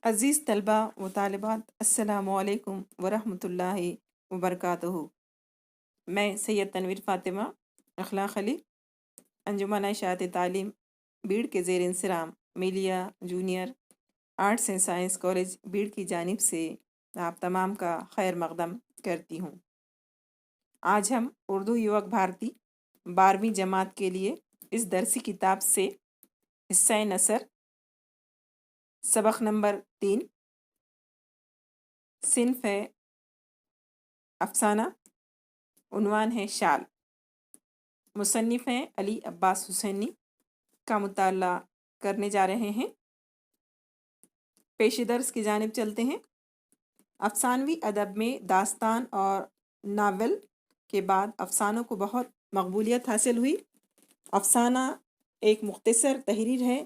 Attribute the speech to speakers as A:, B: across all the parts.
A: عزیز طلبہ و طالبات، السلام علیکم ورحمۃ اللہ وبرکاتہ۔ میں سید تنویر فاطمہ اخلاق علی، انجمن اشاعت تعلیم بیڑ کے زیر انصرام Milliya junior arts and science college Beed کی جانب سے آپ تمام کا خیر مقدم کرتی ہوں۔ آج ہم اردو یوک بھارتی 12ویں جماعت کے لیے اس درسی کتاب سے حصہ نثر سبق نمبر 3 صنف ہے افسانہ، عنوان ہے شال، مصنف ہیں علی عباس حسینی کا مطالعہ کرنے جا رہے ہیں۔ پیش درس کی جانب چلتے ہیں۔ افسانوی ادب میں داستان اور ناول کے بعد افسانوں کو بہت مقبولیت حاصل ہوئی۔ افسانہ ایک مختصر تحریر ہے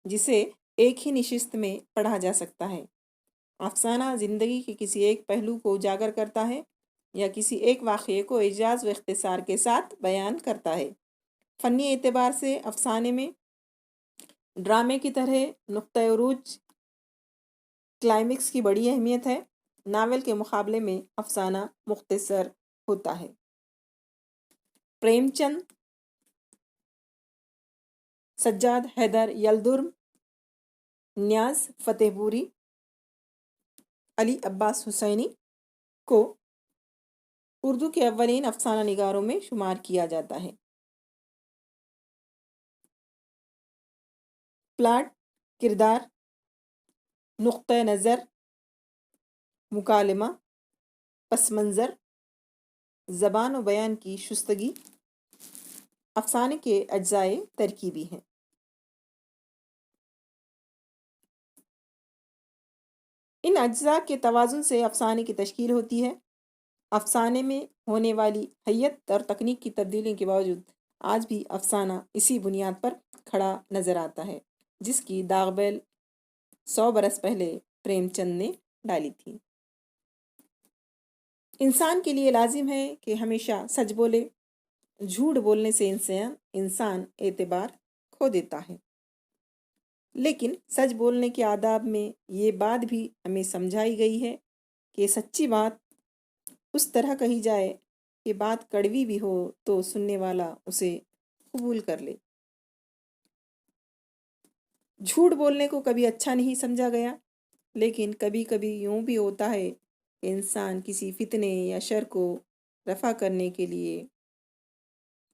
A: جسے ایک ہی نشست میں پڑھا جا سکتا ہے۔ افسانہ زندگی کے کسی ایک پہلو کو اجاگر کرتا ہے یا کسی ایک واقعے کو اعجاز و اختصار کے ساتھ بیان کرتا ہے۔ فنی اعتبار سے افسانے میں ڈرامے کی طرح نقطۂ عروج کلائمیکس کی بڑی اہمیت ہے۔ ناول کے مقابلے میں افسانہ مختصر ہوتا ہے۔ پریم چند، سجاد حیدر یلدرم، نیاز فتح پوری، علی عباس حسینی کو اردو کے اولین افسانہ نگاروں میں شمار کیا جاتا ہے۔ پلاٹ، کردار، نقطۂ نظر، مکالمہ، پس منظر، زبان و بیان کی شستگی افسانے کے اجزائے ترکیبی ہیں۔ ان اجزاء کے توازن سے افسانے کی تشکیل ہوتی ہے۔ افسانے میں ہونے والی حیت اور تکنیک کی تبدیلی کے باوجود آج بھی افسانہ اسی بنیاد پر کھڑا نظر آتا ہے جس کی داغ بیل 100 برس پہلے پریم چند نے ڈالی تھی۔ انسان کے لیے لازم ہے کہ ہمیشہ سچ بولے۔ جھوٹ بولنے سے انسان اعتبار کھو دیتا ہے، لیکن سچ بولنے کے آداب میں یہ بات بھی ہمیں سمجھائی گئی ہے کہ سچی بات اس طرح کہی جائے کہ بات کڑوی بھی ہو تو سننے والا اسے قبول کر لے۔ جھوٹ بولنے کو کبھی اچھا نہیں سمجھا گیا، لیکن کبھی کبھی یوں بھی ہوتا ہے کہ انسان کسی فتنے یا شر کو رفع کرنے کے لیے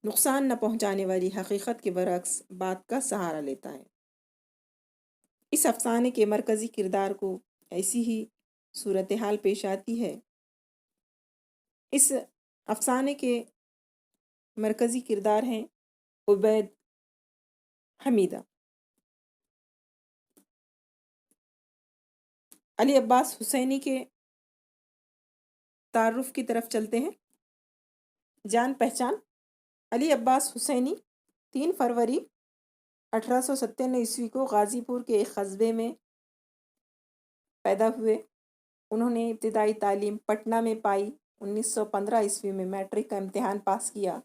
A: نقصان نہ پہنچانے والی حقیقت کے برعکس بات کا سہارا لیتا ہے۔ اس افسانے کے مرکزی کردار کو ایسی ہی صورتحال پیش آتی ہے۔ اس افسانے کے مرکزی کردار ہیں عبید، حمیدہ۔ علی عباس حسینی کے تعارف کی طرف چلتے ہیں۔ جان پہچان: علی عباس حسینی 3 فروری 1897 کو غازی پور کے ایک قصبے میں پیدا ہوئے۔ انہوں نے ابتدائی تعلیم پٹنہ میں پائی۔ 1915 میں میٹرک کا امتحان پاس کیا۔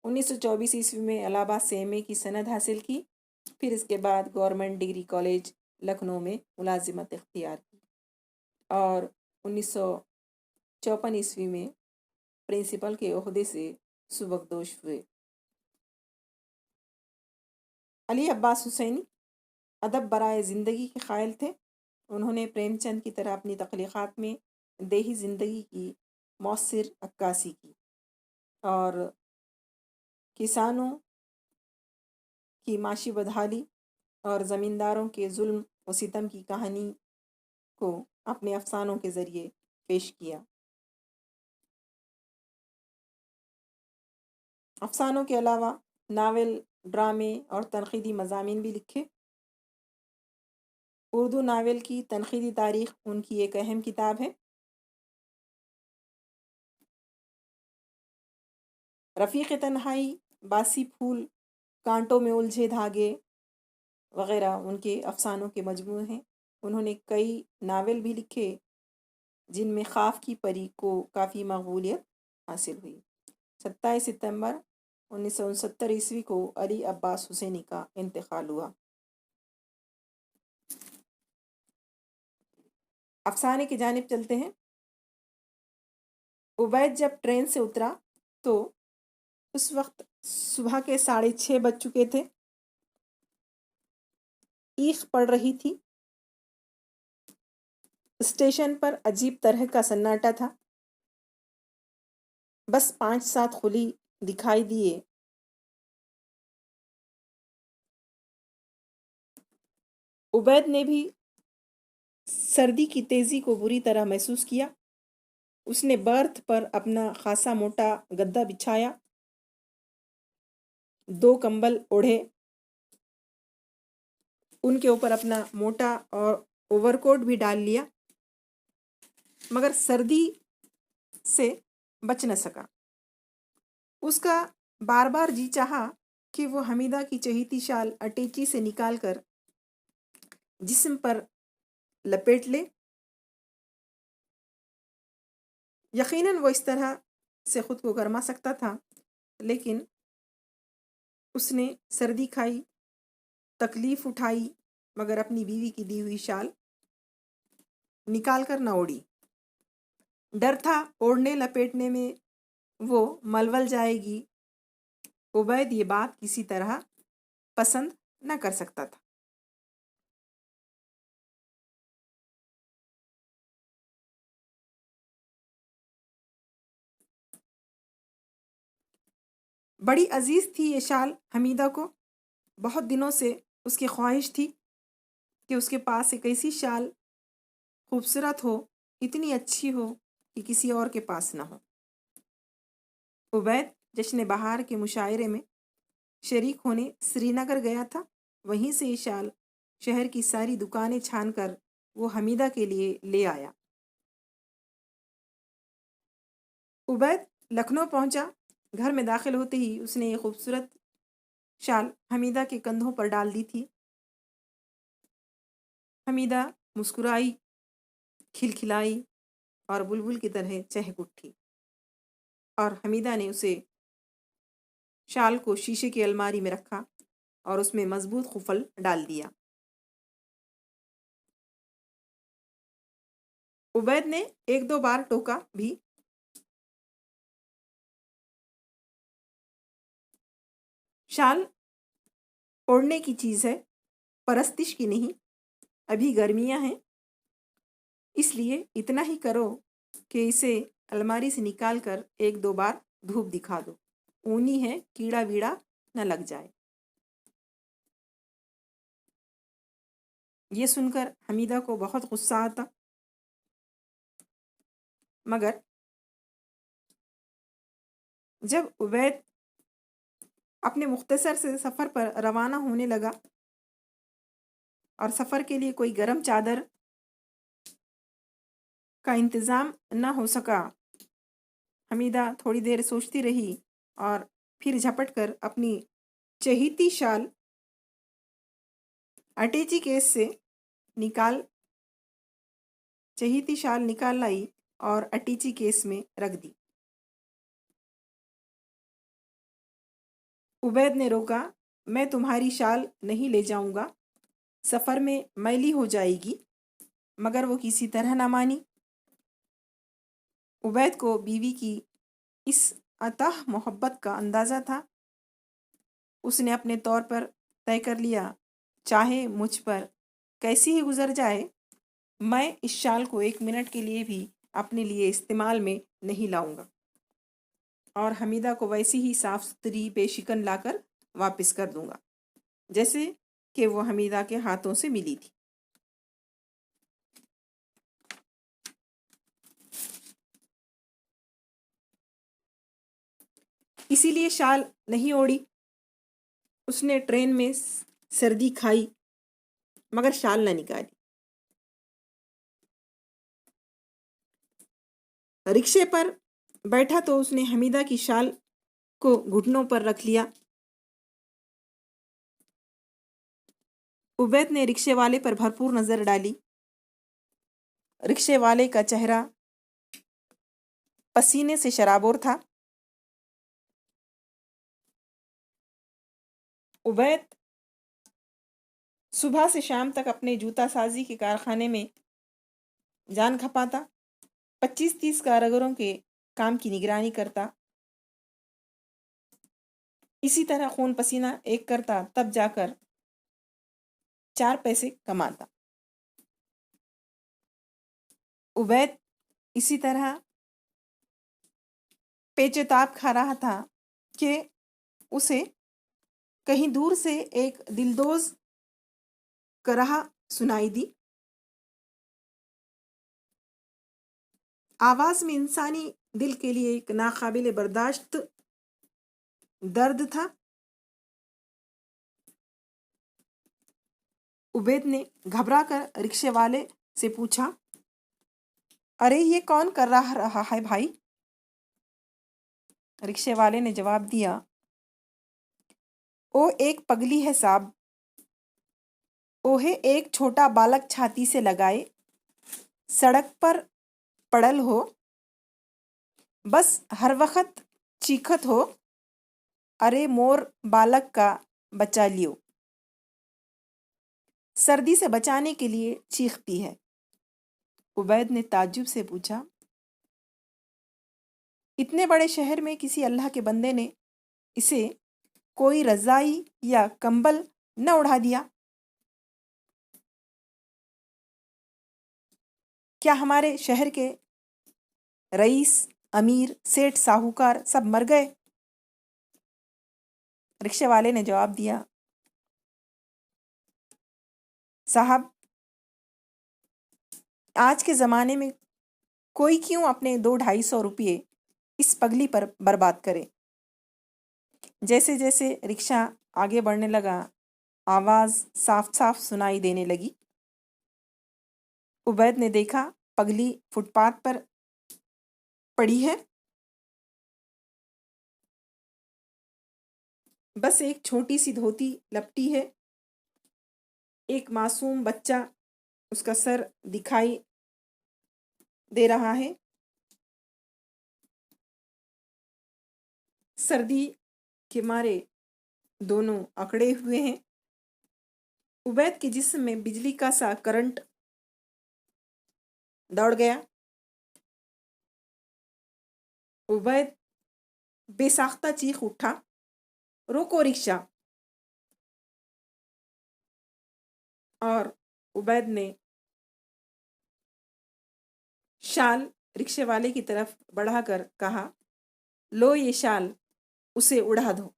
A: 1924 میں الہ آباد سے ایم اے کی سند حاصل کی، پھر اس کے بعد گورنمنٹ ڈگری کالج لکھنؤ میں ملازمت اختیار کی اور 1954 میں پرنسپل کے عہدے سے سبکدوش ہوئے۔ علی عباس حسینی ادب برائے زندگی کے قائل تھے۔ انہوں نے پریم چند کی طرح اپنی تخلیقات میں دیہی زندگی کی مؤثر عکاسی کی اور کسانوں کی معاشی بدحالی اور زمینداروں کے ظلم و ستم کی کہانی کو اپنے افسانوں کے ذریعے پیش کیا۔ افسانوں کے علاوہ ناول، ڈرامے اور تنقیدی مضامین بھی لکھے۔ اردو ناول کی تنقیدی تاریخ ان کی ایک اہم کتاب ہے۔ رفیق تنہائی، باسی پھول، کانٹوں میں الجھے دھاگے وغیرہ ان کے افسانوں کے مجموعے ہیں۔ انہوں نے کئی ناول بھی لکھے جن میں خاف کی پری کو کافی مقبولیت حاصل ہوئی۔ 27 ستمبر 1969 کو علی عباس حسینی کا انتقال ہوا۔ افسانے کی جانب چلتے ہیں۔ عبید جب ٹرین سے اترا تو اس وقت صبح کے 6:30 بج چکے تھے۔ ایخ پڑ رہی تھی۔ اسٹیشن پر عجیب طرح کا سناٹا تھا۔ بس 5-7 خلی دکھائی دیے۔ عبید نے بھی سردی کی تیزی کو بری طرح محسوس کیا۔ اس نے برتھ پر اپنا خاصا موٹا گدا بچھایا، 2 کمبل اوڑھے، ان کے اوپر اپنا موٹا اور اوور کوٹ بھی ڈال لیا، مگر سردی سے بچ نہ سکا۔ اس کا بار بار جی چاہا کہ وہ حمیدہ کی چہیتی شال اٹیچی سے نکال کر جسم پر لپیٹ لے۔ یقیناً وہ اس طرح سے خود کو گرما سکتا تھا، لیکن اس نے سردی کھائی، تکلیف اٹھائی، مگر اپنی بیوی کی دی ہوئی شال نکال کر نہ اوڑھی۔ ڈر تھا اوڑھنے لپیٹنے میں وہ ملول جائے گی۔ عبید یہ بات کسی طرح پسند نہ کر سکتا تھا۔ بڑی عزیز تھی یہ شال حمیدہ کو۔ بہت دنوں سے اس کی خواہش تھی کہ اس کے پاس ایک ایسی شال خوبصورت ہو، اتنی اچھی ہو کہ کسی اور کے پاس نہ ہو۔ عبید جشن بہار کے مشاعرے میں شریک ہونے سری نگر گیا تھا۔ وہیں سے یہ شال شہر کی ساری دکانیں چھان کر وہ حمیدہ کے لیے لے آیا۔ عبید لکھنؤ پہنچا۔ گھر میں داخل ہوتے ہی اس نے یہ خوبصورت شال حمیدہ کے کندھوں پر ڈال دی تھی۔ حمیدہ مسکرائی، کھلکھلائی اور بلبل کی طرح چہک اٹھی، اور حمیدہ نے اسے شال کو شیشے کی الماری میں رکھا اور اس میں مضبوط قفل ڈال دیا۔ عبید نے 1-2 بار ٹوکا بھی۔ شال اوڑھنے کی چیز ہے، پرستش کی نہیں۔ ابھی گرمیاں ہیں، اس لیے اتنا ہی کرو کہ اسے الماری سے نکال کر 1-2 بار دھوپ دکھا دو، اونی ہے، کیڑا ویڑا نہ لگ جائے۔ یہ سن کر حمیدہ کو بہت غصہ آتا، مگر جب عبید اپنے مختصر سے سفر پر روانہ ہونے لگا اور سفر کے لیے کوئی گرم چادر کا انتظام نہ ہو سکا، حمیدہ تھوڑی دیر سوچتی رہی اور پھر جھپٹ کر اپنی چہیتی شال اٹیچی کیس سے نکال لائی اور اٹیچی کیس میں رکھ دی۔ عبید نے روکا، میں تمہاری شال نہیں لے جاؤں گا، سفر میں میلی ہو جائے گی، مگر وہ کسی طرح نہ مانی۔ عبید کو بیوی کی اس اتاہ محبت کا اندازہ تھا۔ اس نے اپنے طور پر طے کر لیا، چاہے مجھ پر کیسی ہی گزر جائے، میں اس شال کو 1 منٹ کے لیے بھی اپنے لیے استعمال میں نہیں لاؤں گا، اور حمیدہ کو ویسی ہی صاف ستھری بے شکن لا کر واپس کر دوں گا جیسے کہ وہ حمیدہ کے ہاتھوں سے ملی تھی۔ اسی لیے شال نہیں اوڑھی۔ اس نے ٹرین میں سردی کھائی، مگر شال نہ نکالی۔ رکشے پر بیٹھا تو اس نے حمیدہ کی شال کو گھٹنوں پر رکھ لیا۔ عبید نے رکشے والے پر بھرپور نظر ڈالی۔ رکشے والے کا چہرہ پسینے سے شرابور تھا۔ عبید صبح سے شام تک اپنے جوتا سازی کے کارخانے میں جان کھپاتا، 25-30 کاریگروں کے کام کی نگرانی کرتا، اسی طرح خون پسینہ ایک کرتا، تب جا کر 4 پیسے کماتا۔ عبید اسی طرح پیچ تاب کھا رہا تھا کہ اسے کہیں دور سے ایک دلدوز کرہا سنائی دی۔ آواز میں انسانی دل کے لیے ایک ناقابل برداشت درد تھا۔ عبید نے گھبرا کر رکشے والے سے پوچھا، ارے یہ کون کر رہا ہے بھائی؟ رکشے والے نے جواب دیا، او ایک پگلی ہے صاحب، اوہے ایک چھوٹا بالک چھاتی سے لگائے سڑک پر پڑل ہو، بس ہر وقت چیخت ہو، ارے مور بالک کا بچا لیو، سردی سے بچانے کے لیے چیختی ہے۔ عبید نے تعجب سے پوچھا، اتنے بڑے شہر میں کسی اللہ کے بندے نے اسے کوئی رضائی یا کمبل نہ اڑا دیا؟ کیا ہمارے شہر کے رئیس، امیر، سیٹھ، ساہوکار سب مر گئے؟ رکشے والے نے جواب دیا، صاحب آج کے زمانے میں کوئی کیوں اپنے 200-250 روپئے اس پگلی پر برباد کرے؟ جیسے جیسے رکشہ آگے بڑھنے لگا، آواز صاف صاف سنائی دینے لگی۔ عبید نے دیکھا پگلی فٹ پاتھ پر پڑی ہے، بس ایک چھوٹی سی دھوتی لپٹی ہے، ایک معصوم بچہ اس کا سر دکھائی دے رہا ہے، سردی کے مارے دونوں اکڑے ہوئے ہیں۔ عبید کے جسم میں بجلی کا سا کرنٹ دوڑ گیا۔ عبید بے ساختہ چیخ اٹھا، روکو رکشہ! اور عبید نے شال رکشے والے کی طرف بڑھا کر کہا، لو یہ شال، اسے اڑا دو۔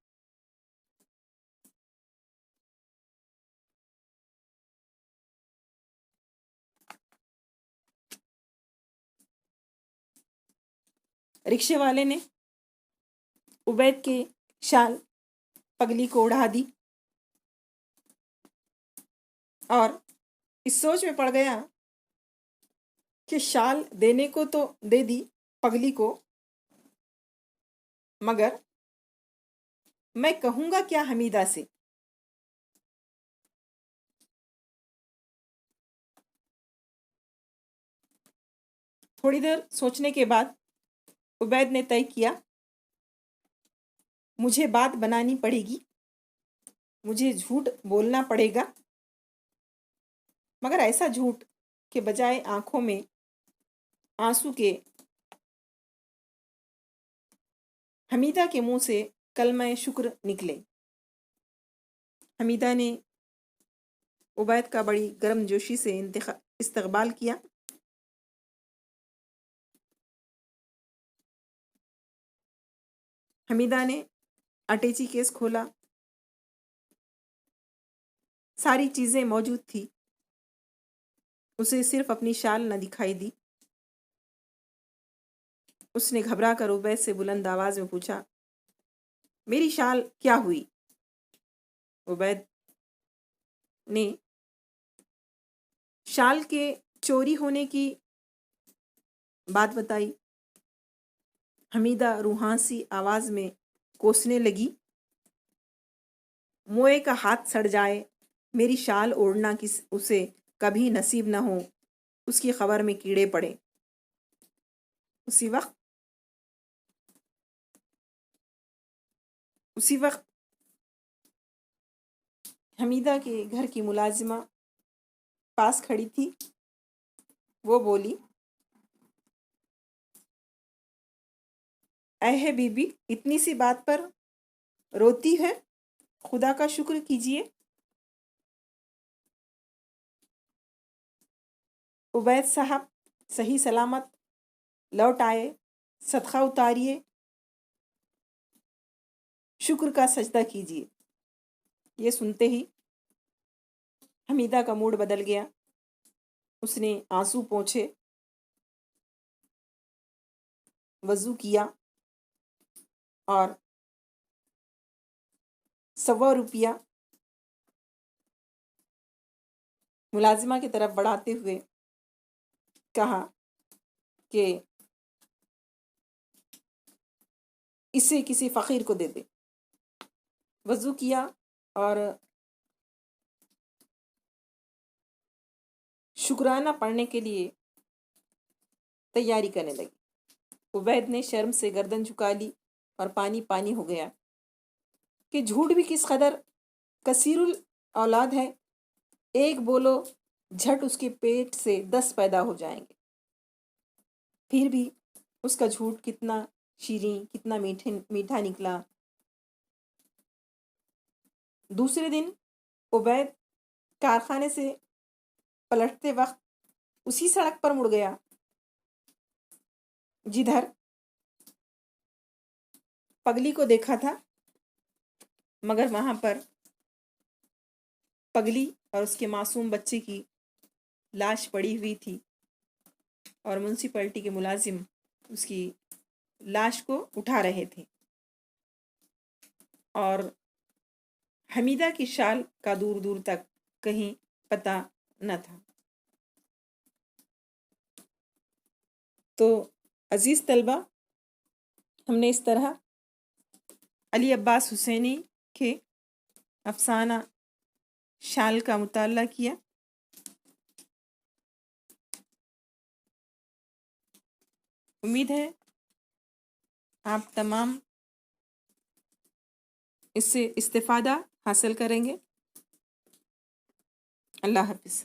A: رکشے والے نے عبید کے شال پگلی کو اڑا دی اور اس سوچ میں پڑ گیا کہ شال دینے کو تو دے دی پگلی کو، مگر میں کہوں گا کیا حمیدہ سے؟ تھوڑی دیر سوچنے کے بعد عبید نے طے کیا، مجھے بات بنانی پڑے گی، مجھے جھوٹ بولنا پڑے گا، مگر ایسا جھوٹ کہ بجائے آنکھوں میں آنسو کے حمیدہ کے منہ سے کلمہ شکر نکلے۔ حمیدہ نے عبید کا بڑی گرم جوشی سے استقبال کیا۔ حمیدہ نے اٹیچی کیس کھولا، ساری چیزیں موجود تھی، اسے صرف اپنی شال نہ دکھائی دی۔ اس نے گھبرا کر عبید سے بلند آواز میں پوچھا، میری شال کیا ہوئی؟ عبید نے شال کے چوری ہونے کی بات بتائی۔ حمیدہ روحانسی آواز میں کوسنے لگی، موئے کا ہاتھ سڑ جائے، میری شال اوڑھنا اسے کبھی نصیب نہ ہو، اس کی خبر میں کیڑے پڑے۔ اسی وقت حمیدہ کے گھر کی ملازمہ پاس کھڑی تھی، وہ بولی، اے ہے بی بی، اتنی سی بات پر روتی ہے، خدا کا شکر کیجئے۔ عبید صاحب صحیح سلامت لوٹ آئے، صدقہ اتاریے، شکر کا سجدہ کیجئے۔ یہ سنتے ہی حمیدہ کا موڈ بدل گیا، اس نے آنسو پوچھے، وضو کیا اور 100 روپیہ ملازمہ کی طرف بڑھاتے ہوئے کہا کہ اسے کسی فقیر کو دے دے۔ وضو کیا اور شکرانہ پڑھنے کے لیے تیاری کرنے لگی۔ عبید نے شرم سے گردن جھکا لی اور پانی پانی ہو گیا کہ جھوٹ بھی کس قدر کثیر الاولاد ہے، ایک بولو جھٹ اس کے پیٹ سے 10 پیدا ہو جائیں گے۔ پھر بھی اس کا جھوٹ کتنا شیریں، کتنا میٹھا نکلا۔ دوسرے دن عبید کارخانے سے پلٹتے وقت اسی سڑک پر مڑ گیا جدھر پگلی کو دیکھا تھا، مگر وہاں پر پگلی اور اس کے معصوم بچے کی لاش پڑی ہوئی تھی اور میونسپلٹی کے ملازم اس کی لاش کو اٹھا رہے تھے اور حمیدہ کی شال کا دور دور تک کہیں پتہ نہ تھا۔ تو عزیز طلبہ، ہم نے اس طرح علی عباس حسینی کے افسانہ شال کا مطالعہ کیا۔ امید ہے آپ تمام اس سے استفادہ حاصل کریں گے۔ اللہ حافظ۔